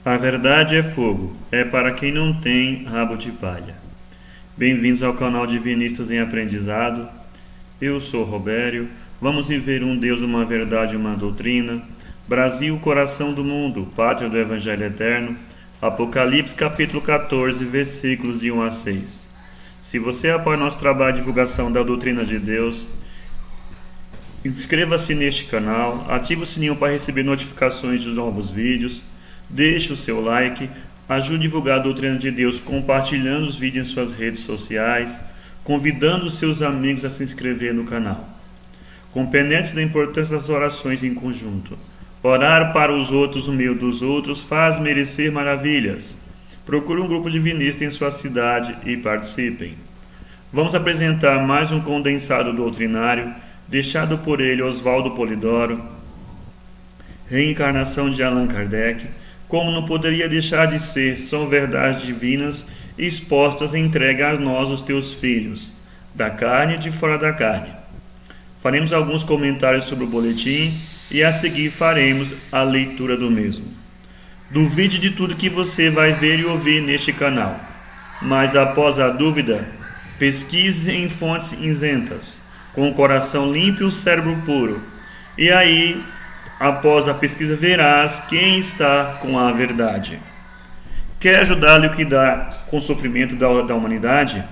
A verdade é fogo, é para quem não tem rabo de palha. Bem-vindos ao canal Divinistas em Aprendizado. Eu sou Robério. Vamos viver um Deus, uma verdade, uma doutrina. Brasil, coração do mundo, pátria do Evangelho Eterno. Apocalipse capítulo 14, versículos de 1 a 6. Se você apoia nosso trabalho de divulgação da doutrina de Deus, inscreva-se neste canal, ative o sininho para receber notificações de novos vídeos. Deixe o seu like, ajude a divulgar a doutrina de Deus compartilhando os vídeos em suas redes sociais, convidando seus amigos a se inscrever no canal. Compenetre-se da importância das orações em conjunto. Orar para os outros, o meio dos outros, faz merecer maravilhas. Procure um grupo divinista em sua cidade e participem. Vamos apresentar mais um condensado doutrinário, deixado por ele Oswaldo Polidoro, reencarnação de Allan Kardec. Como não poderia deixar de ser, são verdades divinas expostas e entregue a nós, os teus filhos, da carne e de fora da carne. Faremos alguns comentários sobre o boletim e a seguir faremos a leitura do mesmo. Duvide de tudo que você vai ver e ouvir neste canal, mas após a dúvida, pesquise em fontes isentas, com o coração limpo e o cérebro puro, e aí após a pesquisa verás quem está com a verdade. Quer ajudar a liquidar com o sofrimento da humanidade?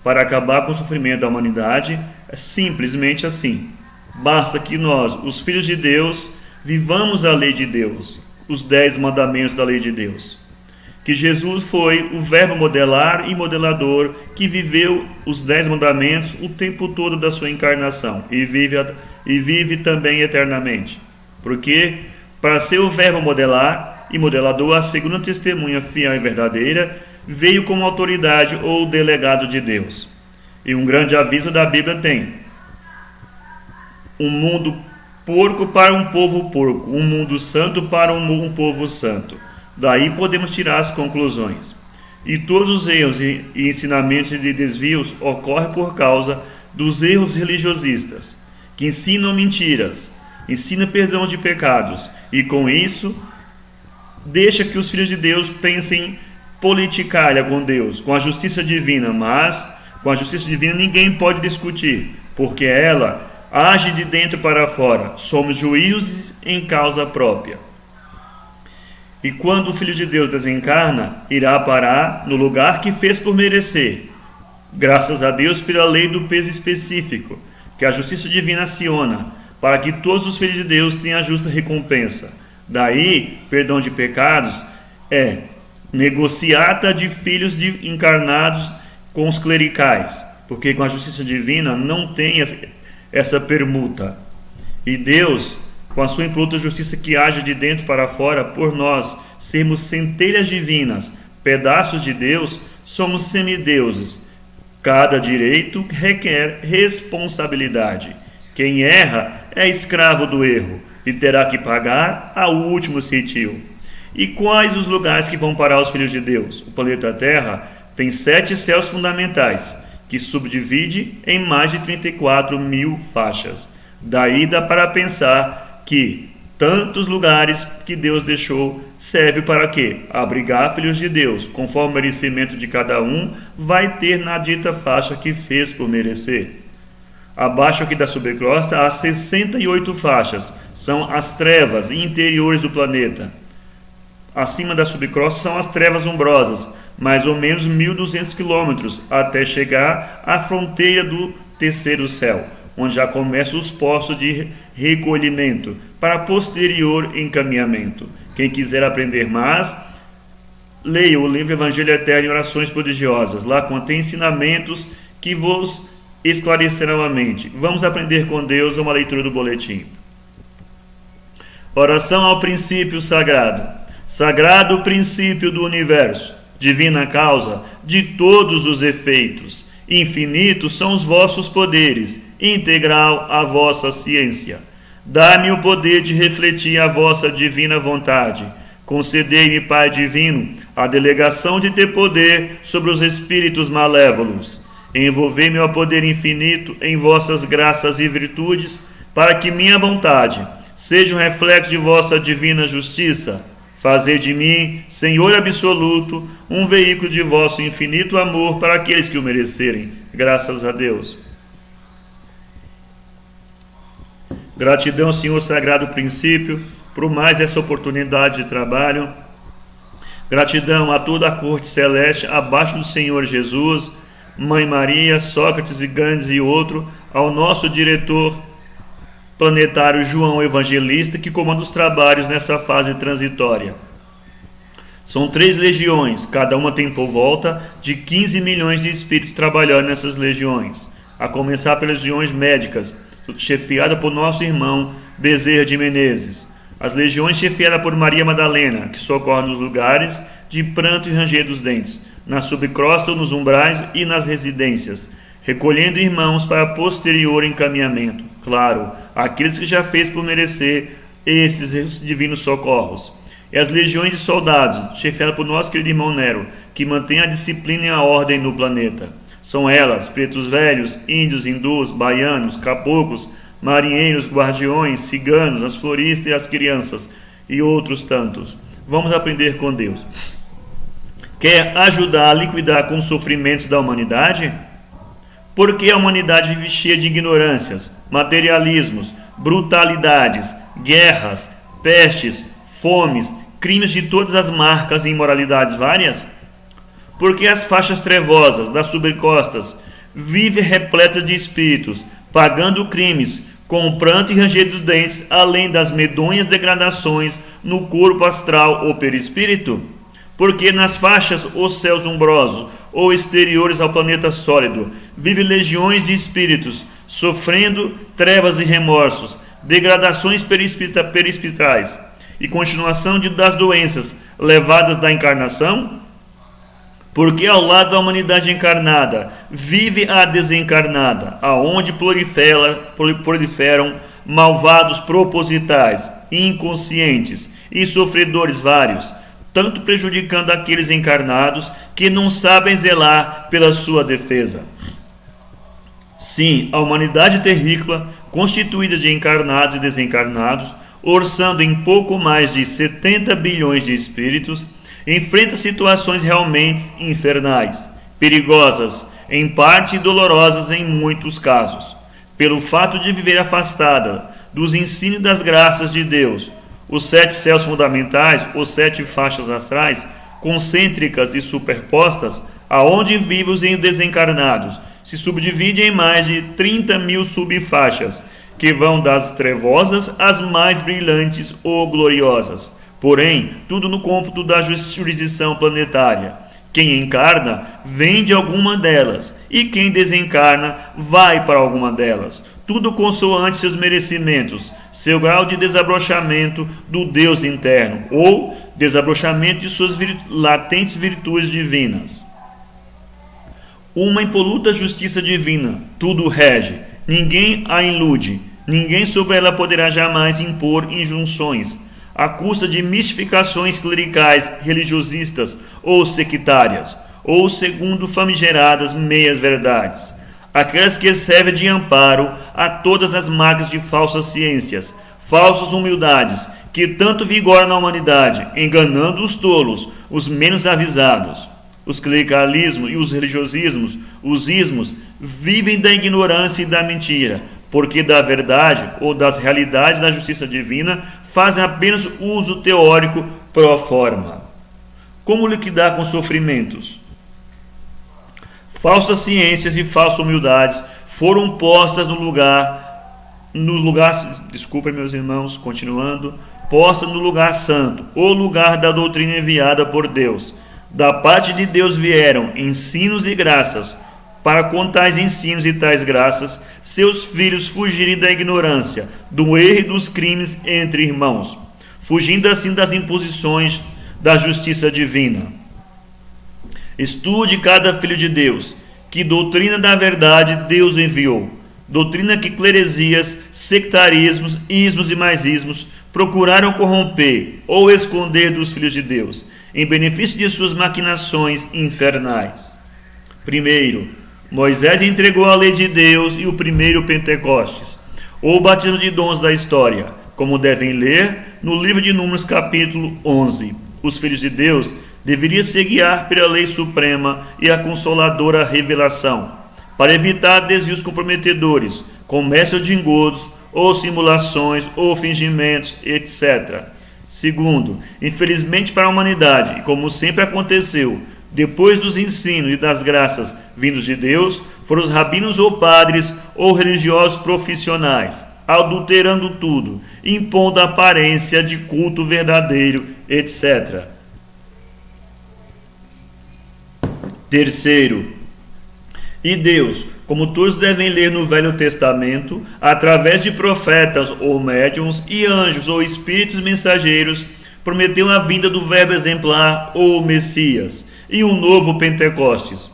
Para acabar com o sofrimento da humanidade, é simplesmente assim. Basta que nós, os filhos de Deus, vivamos a lei de Deus, os 10 mandamentos da lei de Deus. Que Jesus foi o verbo modelar e modelador que viveu os 10 mandamentos o tempo todo da sua encarnação e vive também eternamente. Porque, para ser o verbo modelar e modelador, a segunda testemunha fiel e verdadeira, veio como autoridade ou delegado de Deus. E um grande aviso da Bíblia tem: um mundo porco para um povo porco, um mundo santo para um povo santo. Daí podemos tirar as conclusões. E todos os erros e ensinamentos de desvios ocorrem por causa dos erros religiosistas, que ensinam mentiras, ensina perdão de pecados, e com isso deixa que os filhos de Deus pensem politicalha com Deus, com a justiça divina, mas com a justiça divina ninguém pode discutir, porque ela age de dentro para fora. Somos juízes em causa própria. E quando o Filho de Deus desencarna, irá parar no lugar que fez por merecer, graças a Deus pela lei do peso específico, que a justiça divina aciona, para que todos os filhos de Deus tenham a justa recompensa. Daí, perdão de pecados é negociata de filhos encarnados com os clericais, porque com a justiça divina não tem essa permuta. E Deus, com a sua impoluta justiça que age de dentro para fora, por nós sermos centelhas divinas, pedaços de Deus, somos semideuses. Cada direito requer responsabilidade. Quem erra é escravo do erro e terá que pagar ao último centil. E quais os lugares que vão parar os filhos de Deus? O planeta Terra tem 7 céus fundamentais, que subdivide em mais de 34 mil faixas. Daí dá para pensar que tantos lugares que Deus deixou serve para quê? Abrigar filhos de Deus, conforme o merecimento de cada um, vai ter na dita faixa que fez por merecer. Abaixo aqui da subcrosta há 68 faixas, são as trevas interiores do planeta. Acima da subcrosta são as trevas umbrosas, mais ou menos 1.200 quilômetros, até chegar à fronteira do terceiro céu, onde já começam os postos de recolhimento, para posterior encaminhamento. Quem quiser aprender mais, leia o livro Evangelho Eterno e Orações Prodigiosas. Lá contém ensinamentos que vos esclarecerão a mente. Vamos aprender com Deus uma leitura do boletim. Oração ao princípio sagrado. Sagrado princípio do universo, divina causa de todos os efeitos. Infinitos são os vossos poderes, integral a vossa ciência. Dá-me o poder de refletir a vossa divina vontade. Concedei-me, Pai divino, a delegação de ter poder sobre os espíritos malévolos. Envolvei-me ao poder infinito em vossas graças e virtudes, para que minha vontade seja um reflexo de vossa divina justiça. Fazei de mim, Senhor absoluto, um veículo de vosso infinito amor para aqueles que o merecerem. Graças a Deus. Gratidão, Senhor Sagrado Princípio, por mais essa oportunidade de trabalho. Gratidão a toda a corte celeste, abaixo do Senhor Jesus, Mãe Maria, Sócrates e Grandes e outro, ao nosso diretor planetário João Evangelista, que comanda os trabalhos nessa fase transitória. São 3 legiões, cada uma tem por volta de 15 milhões de espíritos trabalhando nessas legiões, a começar pelas legiões médicas, chefiada por nosso irmão Bezerra de Menezes. As legiões chefiadas por Maria Madalena, que socorre nos lugares de pranto e ranger dos dentes, na subcrosta, nos umbrais e nas residências, recolhendo irmãos para posterior encaminhamento. Claro, aqueles que já fez por merecer esses divinos socorros. E as legiões de soldados, chefiadas por nosso querido irmão Nero, que mantém a disciplina e a ordem no planeta. São elas, pretos velhos, índios, hindus, baianos, caboclos, marinheiros, guardiões, ciganos, as floristas e as crianças, e outros tantos. Vamos aprender com Deus. Quer ajudar a liquidar com os sofrimentos da humanidade? Porque a humanidade vive cheia de ignorâncias, materialismos, brutalidades, guerras, pestes, fomes, crimes de todas as marcas e imoralidades várias? Porque as faixas trevosas das subcostas vivem repletas de espíritos, pagando crimes, com pranto e ranger dos dentes, além das medonhas degradações no corpo astral ou perispírito? Porque nas faixas ou céus umbrosos ou exteriores ao planeta sólido vivem legiões de espíritos, sofrendo trevas e remorsos, degradações perispitrais e continuação das doenças levadas da encarnação? Porque ao lado da humanidade encarnada vive a desencarnada, aonde proliferam malvados propositais, inconscientes e sofredores vários, tanto prejudicando aqueles encarnados que não sabem zelar pela sua defesa. Sim, a humanidade terrícola, constituída de encarnados e desencarnados, orçando em pouco mais de 70 bilhões de espíritos, enfrenta situações realmente infernais, perigosas, em parte e dolorosas em muitos casos, pelo fato de viver afastada dos ensinos das graças de Deus. Os 7 céus fundamentais, ou 7 faixas astrais, concêntricas e superpostas, aonde vivem os desencarnados, se subdividem em mais de 30 mil subfaixas, que vão das trevosas às mais brilhantes ou gloriosas. Porém, tudo no cômputo da jurisdição planetária. Quem encarna vem de alguma delas, e quem desencarna vai para alguma delas. Tudo consoante seus merecimentos, seu grau de desabrochamento do Deus interno, ou desabrochamento de suas latentes virtudes divinas. Uma impoluta justiça divina, tudo rege, ninguém a ilude, ninguém sobre ela poderá jamais impor injunções, à custa de mistificações clericais, religiosistas ou sectárias, ou segundo famigeradas meias-verdades, aquelas que servem de amparo a todas as marcas de falsas ciências, falsas humildades, que tanto vigoram na humanidade, enganando os tolos, os menos avisados. Os clericalismos e os religiosismos, os ismos, vivem da ignorância e da mentira, porque da verdade ou das realidades da justiça divina fazem apenas uso teórico pro forma. Como liquidar com sofrimentos? Falsas ciências e falsas humildades foram postas desculpem meus irmãos, continuando, postas no lugar santo, o lugar da doutrina enviada por Deus. Da parte de Deus vieram ensinos e graças, para com tais ensinos e tais graças, seus filhos fugirem da ignorância, do erro e dos crimes entre irmãos, fugindo assim das imposições da justiça divina. Estude cada filho de Deus, que doutrina da verdade Deus enviou, doutrina que cleresias, sectarismos, ismos e mais ismos procuraram corromper ou esconder dos filhos de Deus, em benefício de suas maquinações infernais. Primeiro, Moisés entregou a lei de Deus e o primeiro Pentecostes, ou batismo de dons da história, como devem ler no livro de Números capítulo 11. Os filhos de Deus deveriam se guiar pela lei suprema e a consoladora revelação, para evitar desvios comprometedores, comércio de engodos, ou simulações, ou fingimentos, etc. Segundo, infelizmente para a humanidade, e como sempre aconteceu, depois dos ensinos e das graças vindos de Deus, foram os rabinos ou padres ou religiosos profissionais, adulterando tudo, impondo a aparência de culto verdadeiro, etc. Terceiro, e Deus, como todos devem ler no Velho Testamento, através de profetas ou médiuns e anjos ou espíritos mensageiros, prometeu a vinda do Verbo exemplar ou Messias e um novo Pentecostes.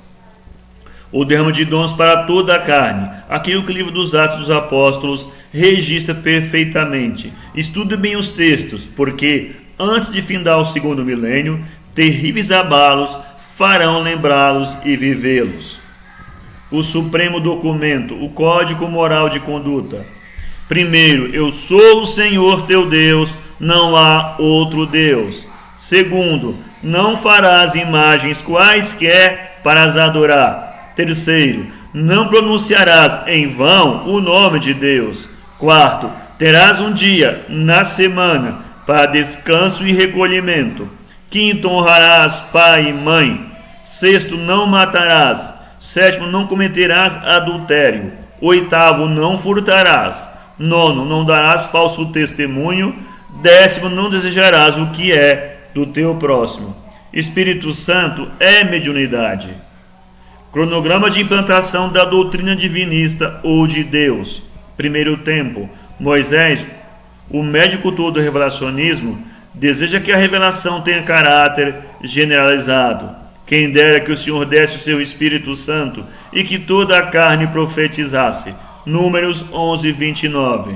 O derrame de dons para toda a carne, aquilo que o livro dos Atos dos Apóstolos registra perfeitamente. Estude bem os textos, porque antes de findar o segundo milênio, terríveis abalos farão lembrá-los e vivê-los. O supremo documento, o código moral de conduta. Primeiro, eu sou o Senhor teu Deus, não há outro Deus. Segundo, não farás imagens quaisquer para as adorar. Terceiro, não pronunciarás em vão o nome de Deus. Quarto, terás um dia na semana para descanso e recolhimento. Quinto, honrarás pai e mãe. Sexto, não matarás. Sétimo, não cometerás adultério. Oitavo, não furtarás. Nono, não darás falso testemunho. Décimo, não desejarás o que é do teu próximo. Espírito Santo é mediunidade. Cronograma de implantação da doutrina divinista ou de Deus. Primeiro tempo, Moisés, o médico todo do revelacionismo, deseja que a revelação tenha caráter generalizado. Quem dera que o Senhor desse o seu Espírito Santo e que toda a carne profetizasse. Números 11, 29.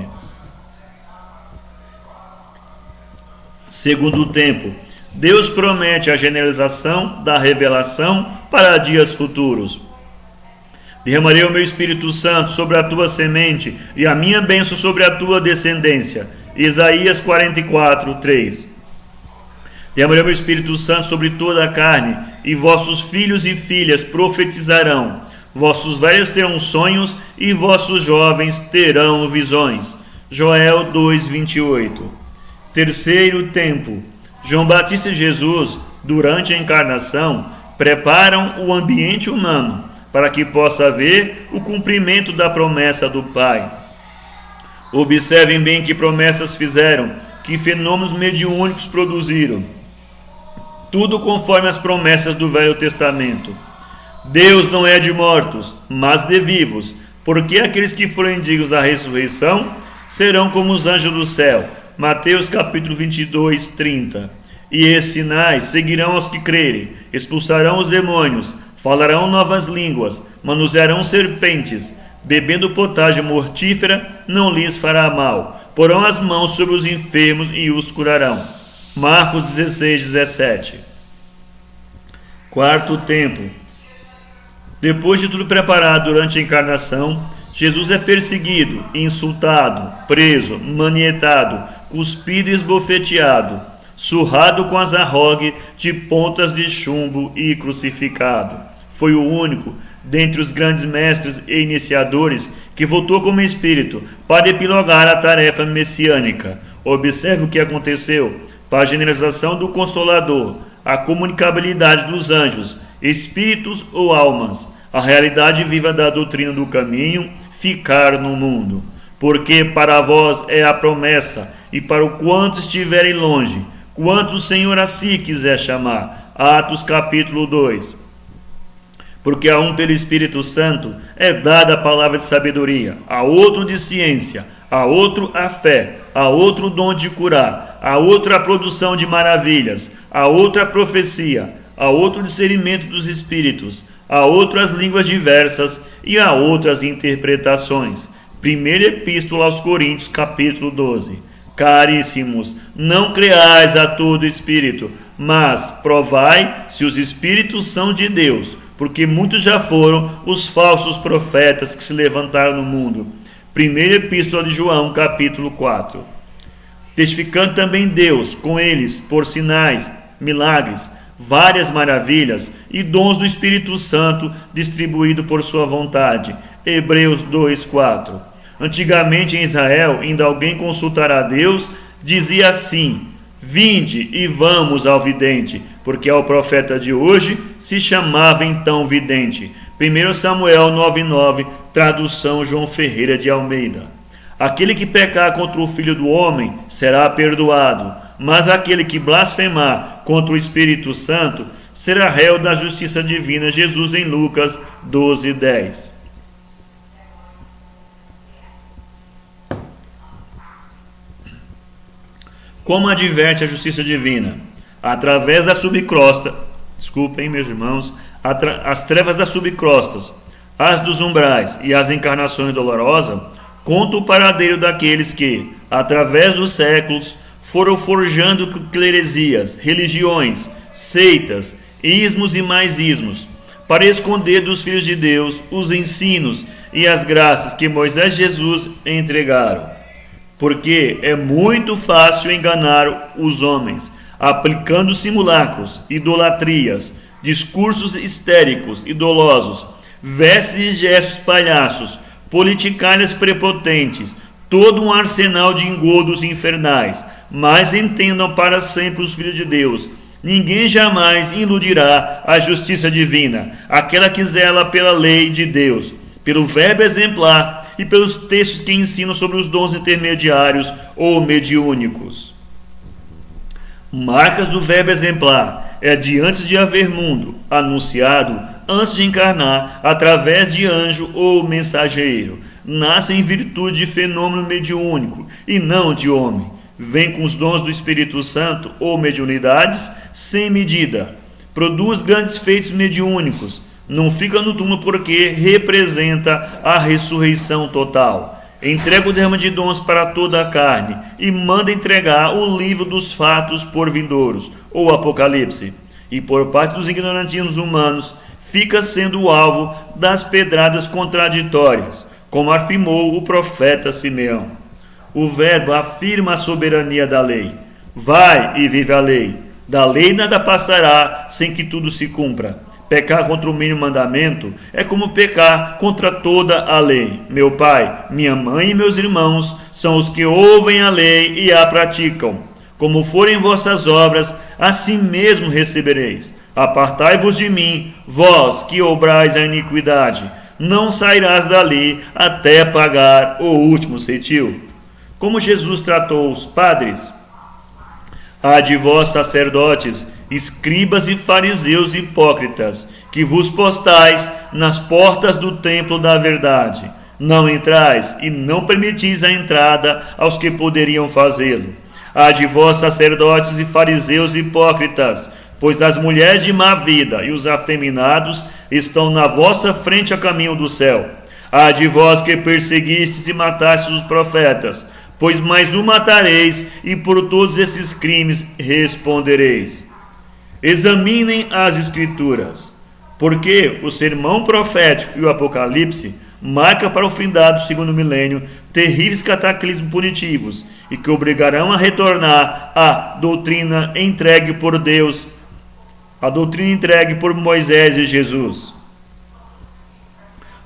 Segundo tempo, Deus promete a generalização da revelação para dias futuros. Derramarei o meu Espírito Santo sobre a tua semente e a minha bênção sobre a tua descendência. Isaías 44, 3. Derramarei o meu Espírito Santo sobre toda a carne, e vossos filhos e filhas profetizarão. Vossos velhos terão sonhos, e vossos jovens terão visões. Joel 2:28. Terceiro tempo. João Batista e Jesus, durante a encarnação, preparam o ambiente humano para que possa haver o cumprimento da promessa do Pai. Observem bem que promessas fizeram, que fenômenos mediúnicos produziram. Tudo conforme as promessas do Velho Testamento. Deus não é de mortos, mas de vivos, porque aqueles que forem dignos da ressurreição serão como os anjos do céu. Mateus capítulo 22, 30. E esses sinais seguirão aos que crerem, expulsarão os demônios, falarão novas línguas, manusearão serpentes, bebendo potágem mortífera não lhes fará mal, porão as mãos sobre os enfermos e os curarão. Marcos 16, 17. Quarto tempo. Depois de tudo preparado durante a encarnação, Jesus é perseguido, insultado, preso, manietado, cuspido e esbofeteado, surrado com as arrogue de pontas de chumbo e crucificado. Foi o único dentre os grandes mestres e iniciadores que voltou como espírito para epilogar a tarefa messiânica. Observe o que aconteceu. Para a generalização do Consolador, a comunicabilidade dos anjos, espíritos ou almas, a realidade viva da doutrina do caminho, ficar no mundo. Porque para vós é a promessa, e para o quanto estiverem longe, quanto o Senhor a si quiser chamar. Atos capítulo 2. Porque a um pelo Espírito Santo é dada a palavra de sabedoria, a outro de ciência, a outro a fé, a outro o dom de curar, a outro a produção de maravilhas, a outro a profecia, a outro o discernimento dos espíritos, a outro as línguas diversas e a outras interpretações. Primeira Epístola aos Coríntios, capítulo 12. Caríssimos, não creais a todo espírito, mas provai se os espíritos são de Deus, porque muitos já foram os falsos profetas que se levantaram no mundo. Primeira Epístola de João, capítulo 4. testificando também Deus com eles por sinais, milagres, várias maravilhas e dons do Espírito Santo distribuído por sua vontade. Hebreus 2:4. Antigamente em Israel, ainda alguém consultará a Deus, dizia assim: vinde e vamos ao vidente, porque ao profeta de hoje se chamava então vidente. 1 Samuel 9:9, tradução João Ferreira de Almeida. Aquele que pecar contra o Filho do Homem será perdoado, mas aquele que blasfemar contra o Espírito Santo será réu da justiça divina. Jesus em Lucas 12:10. Como adverte a justiça divina? Através da subcrosta, desculpem meus irmãos, as trevas das subcrostas, as dos umbrais e as encarnações dolorosas, conta o paradeiro daqueles que, através dos séculos, foram forjando cleresias, religiões, seitas, ismos e mais ismos, para esconder dos filhos de Deus os ensinos e as graças que Moisés e Jesus entregaram. Porque é muito fácil enganar os homens, aplicando simulacros, idolatrias, discursos histéricos e dolosos, vestes e gestos palhaços, politicárias prepotentes, todo um arsenal de engodos infernais. Mas entendam para sempre os filhos de Deus: ninguém jamais iludirá a justiça divina, aquela que zela pela lei de Deus, pelo verbo exemplar e pelos textos que ensinam sobre os dons intermediários ou mediúnicos. Marcas do verbo exemplar é de antes de haver mundo, anunciado antes de encarnar, através de anjo ou mensageiro. Nasce em virtude de fenômeno mediúnico e não de homem. Vem com os dons do Espírito Santo ou mediunidades sem medida. Produz grandes feitos mediúnicos. Não fica no túmulo porque representa a ressurreição total. Entrega o derrama de dons para toda a carne e manda entregar o livro dos fatos por vindouros, ou Apocalipse. E por parte dos ignorantinhos humanos, fica sendo o alvo das pedradas contraditórias, como afirmou o profeta Simeão. O verbo afirma a soberania da lei. Vai e vive a lei. Da lei nada passará sem que tudo se cumpra. Pecar contra o mínimo mandamento é como pecar contra toda a lei. Meu pai, minha mãe e meus irmãos são os que ouvem a lei e a praticam. Como forem vossas obras, assim mesmo recebereis. Apartai-vos de mim, vós que obrais a iniquidade. Não sairás dali até pagar o último cetil. Como Jesus tratou os padres? Há de vós, sacerdotes, escribas e fariseus hipócritas, que vos postais nas portas do templo da verdade. Não entrais e não permitis a entrada aos que poderiam fazê-lo. Há de vós, sacerdotes e fariseus hipócritas, pois as mulheres de má vida e os afeminados estão na vossa frente a caminho do céu. Há de vós que perseguistes e matastes os profetas, pois mais um matareis, e por todos esses crimes respondereis. Examinem as Escrituras, porque o sermão profético e o Apocalipse marca para o findado segundo milênio terríveis cataclismos punitivos e que obrigarão a retornar à doutrina entregue por Deus, a doutrina entregue por Moisés e Jesus.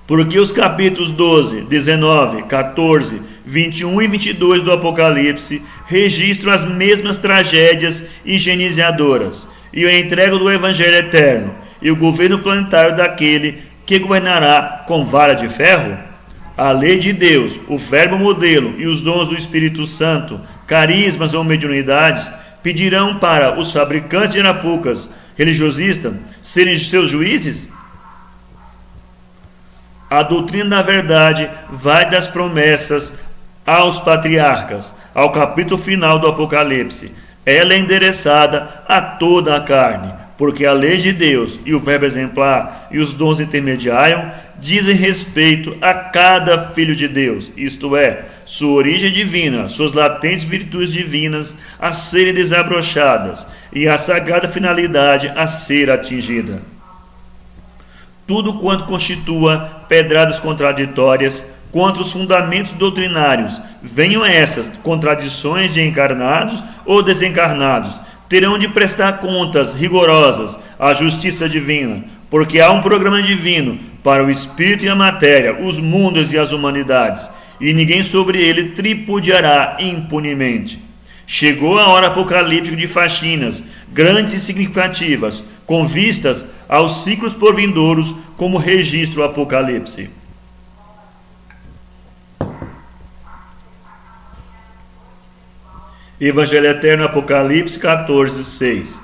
Porque os capítulos 12, 19, 14, 21 e 22 do Apocalipse registram as mesmas tragédias higienizadoras e a entrega do Evangelho eterno e o governo planetário daquele que governará com vara de ferro? A lei de Deus, o verbo modelo e os dons do Espírito Santo, carismas ou mediunidades, pedirão para os fabricantes de arapucas religiosistas serem seus juízes? A doutrina da verdade vai das promessas aos patriarcas, ao capítulo final do Apocalipse. Ela é endereçada a toda a carne, porque a lei de Deus e o verbo exemplar e os dons intermediários dizem respeito a cada filho de Deus, isto é, sua origem divina, suas latentes virtudes divinas a serem desabrochadas e a sagrada finalidade a ser atingida. Tudo quanto constitua pedradas contraditórias quanto os fundamentos doutrinários, venham essas contradições de encarnados ou desencarnados, terão de prestar contas rigorosas à justiça divina, porque há um programa divino para o espírito e a matéria, os mundos e as humanidades, e ninguém sobre ele tripudiará impunemente. Chegou a hora apocalíptica de faxinas, grandes e significativas, com vistas aos ciclos por vindouros, como registro o Apocalipse. Evangelho Eterno, Apocalipse 14:6.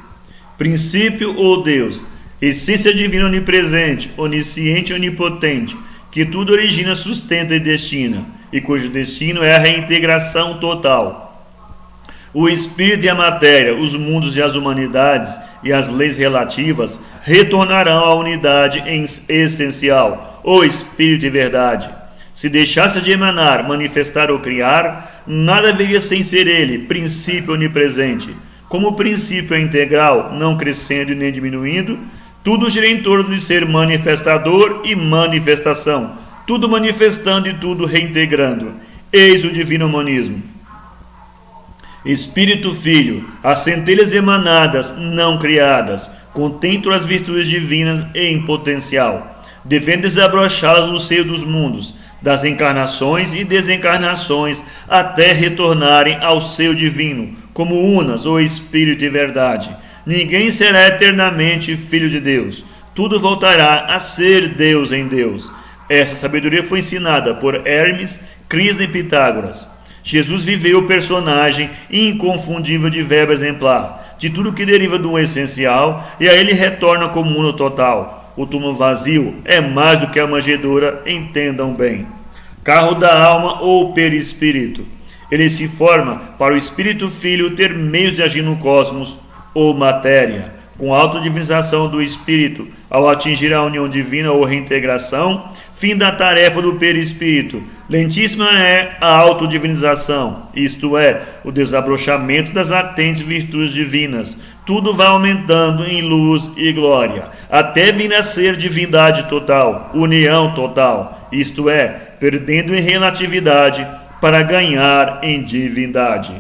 Princípio ou Deus, essência divina onipresente, onisciente e onipotente, que tudo origina, sustenta e destina, e cujo destino é a reintegração total. O espírito e a matéria, os mundos e as humanidades e as leis relativas retornarão à unidade essencial, o espírito e verdade. Se deixasse de emanar, manifestar ou criar, nada haveria sem ser ele, princípio onipresente. Como o princípio é integral, não crescendo e nem diminuindo, tudo gira em torno de ser manifestador e manifestação, tudo manifestando e tudo reintegrando. Eis o divino humanismo. Espírito Filho, as centelhas emanadas, não criadas, contemplam as virtudes divinas em potencial, devendo desabrochá-las no seio dos mundos, das encarnações e desencarnações, até retornarem ao seio divino, como unas, ou Espírito e verdade. Ninguém será eternamente filho de Deus, tudo voltará a ser Deus em Deus. Essa sabedoria foi ensinada por Hermes, Crisna e Pitágoras. Jesus viveu o personagem inconfundível de verbo exemplar, de tudo que deriva do essencial, e a ele retorna como uno total. O túmulo vazio é mais do que a manjedoura, entendam bem. Carro da alma ou perispírito. Ele se forma para o Espírito Filho ter meios de agir no cosmos ou matéria. Com a autodivinização do Espírito, ao atingir a união divina ou reintegração, fim da tarefa do perispírito. Lentíssima é a autodivinização, isto é, o desabrochamento das latentes virtudes divinas. Tudo vai aumentando em luz e glória, até vir a ser divindade total, união total, isto é, perdendo em relatividade para ganhar em divindade.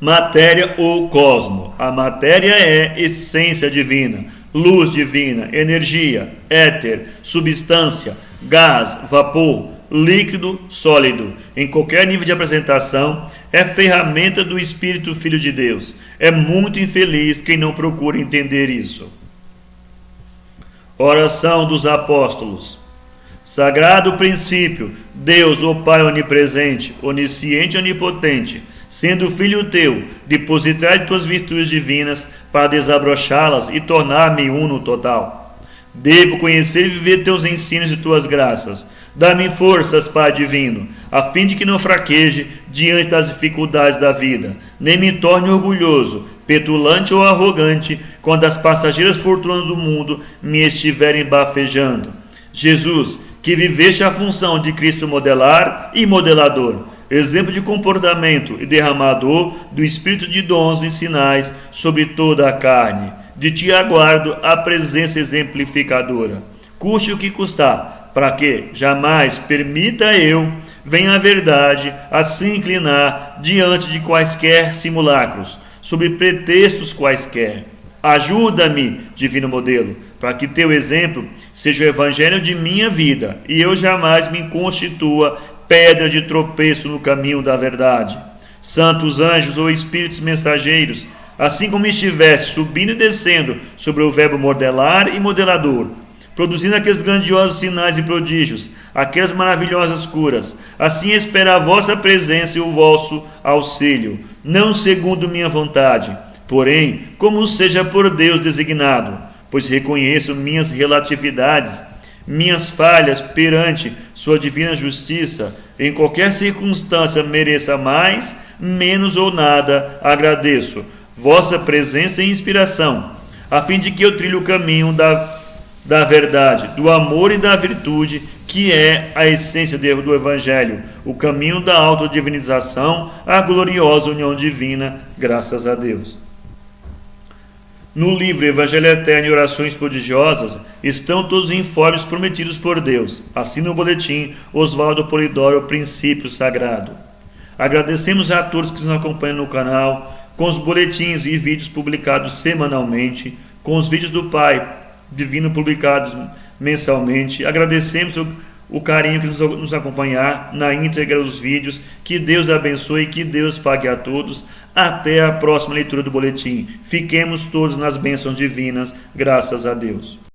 Matéria ou cosmo. A matéria é essência divina, luz divina, energia, éter, substância, gás, vapor, líquido, sólido. Em qualquer nível de apresentação, é ferramenta do Espírito Filho de Deus. É muito infeliz quem não procura entender isso. Oração dos Apóstolos. Sagrado princípio, Deus, o Pai onipresente, onisciente e onipotente, sendo filho teu, depositar de tuas virtudes divinas para desabrochá-las e tornar-me uno total. Devo conhecer e viver teus ensinos e tuas graças. Dá-me forças, Pai divino, a fim de que não fraqueje diante das dificuldades da vida, nem me torne orgulhoso, petulante ou arrogante, quando as passageiras fortunas do mundo me estiverem bafejando. Jesus, que viveste a função de Cristo modelar e modelador, exemplo de comportamento e derramador do Espírito de dons e sinais sobre toda a carne. De ti aguardo a presença exemplificadora, custe o que custar, para que jamais permita eu venha a verdade a se inclinar diante de quaisquer simulacros, sob pretextos quaisquer. Ajuda-me, divino modelo, para que teu exemplo seja o evangelho de minha vida e eu jamais me constitua pedra de tropeço no caminho da verdade. Santos anjos ou espíritos mensageiros, assim como estivesse subindo e descendo sobre o verbo modelar e modelador, produzindo aqueles grandiosos sinais e prodígios, aquelas maravilhosas curas, assim espero a vossa presença e o vosso auxílio, não segundo minha vontade, porém, como seja por Deus designado, pois reconheço minhas relatividades, minhas falhas perante sua divina justiça, em qualquer circunstância mereça mais, menos ou nada, agradeço vossa presença e inspiração, a fim de que eu trilhe o caminho da verdade, do amor e da virtude, que é a essência do Evangelho, o caminho da autodivinização, a gloriosa união divina, graças a Deus. No livro Evangelho Eterno e Orações Prodigiosas estão todos os informes prometidos por Deus. Assina o boletim Oswaldo Polidoro, Princípio Sagrado. Agradecemos a todos que nos acompanham no canal, com os boletins e vídeos publicados semanalmente, com os vídeos do Pai Divino publicados mensalmente. Agradecemos o carinho que nos acompanhar na íntegra dos vídeos. Que Deus abençoe e que Deus pague a todos. Até a próxima leitura do boletim. Fiquemos todos nas bênçãos divinas, graças a Deus.